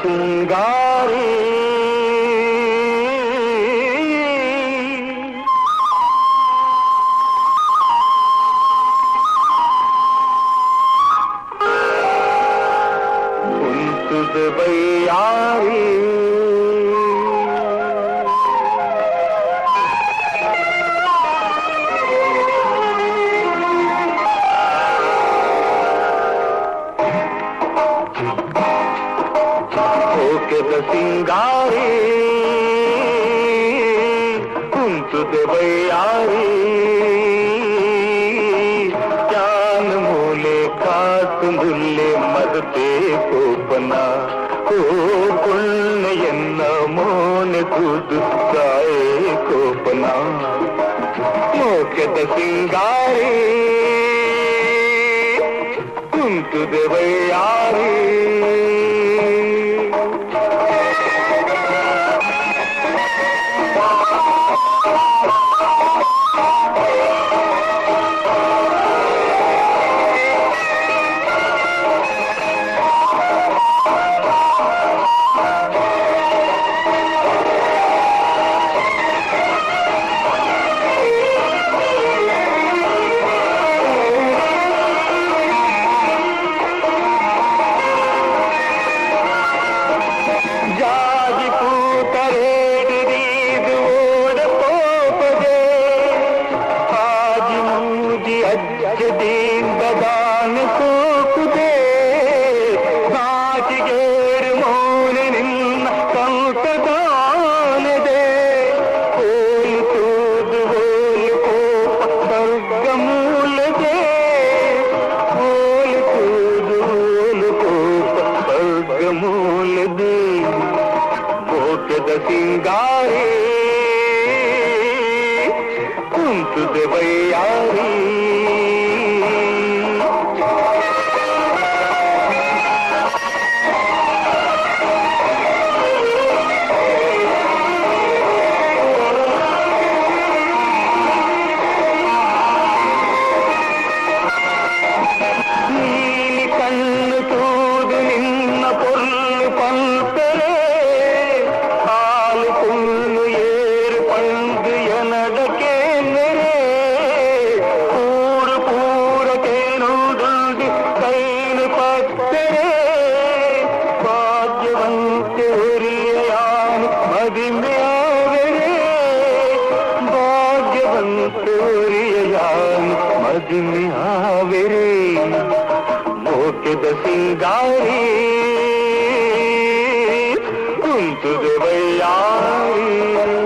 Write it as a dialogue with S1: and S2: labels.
S1: ಸಿಂಗಾರಿ ಕುಂತುದ ಬಯ್ಯಾರಿ ಸಿಂಗಾರಿ ಕುಂತುದೆ ಬಯ್ಯಾರಿ ಜಾನ ಮೂಲೆ ಕಾತುಂದುಲ್ಲೆ ಮದತೆ ಕೋಪನ ಓ ಪುಣ್ಯೆನ್ನ ಮೋನೆ ತುದು ಕಾಯೆ ಕೋಪನ ಮೋಕೆದ ಸಿಂಗಾರಿ ಕುಂತುದೆ ಬಯ್ಯಾರಿ दीन को कुदे नाचिगेर मोने निन्न कंकदान दे ओल तूद ओल को स्वर्गमूल दे ओल तूद ओल को स्वर्गमूल दे मोकेद सिंगारी कुंतुद बಯ್ಯಾರಿ आवेरे मोकेद सिंगारी कुंतुद बಯ್ಯಾರಿ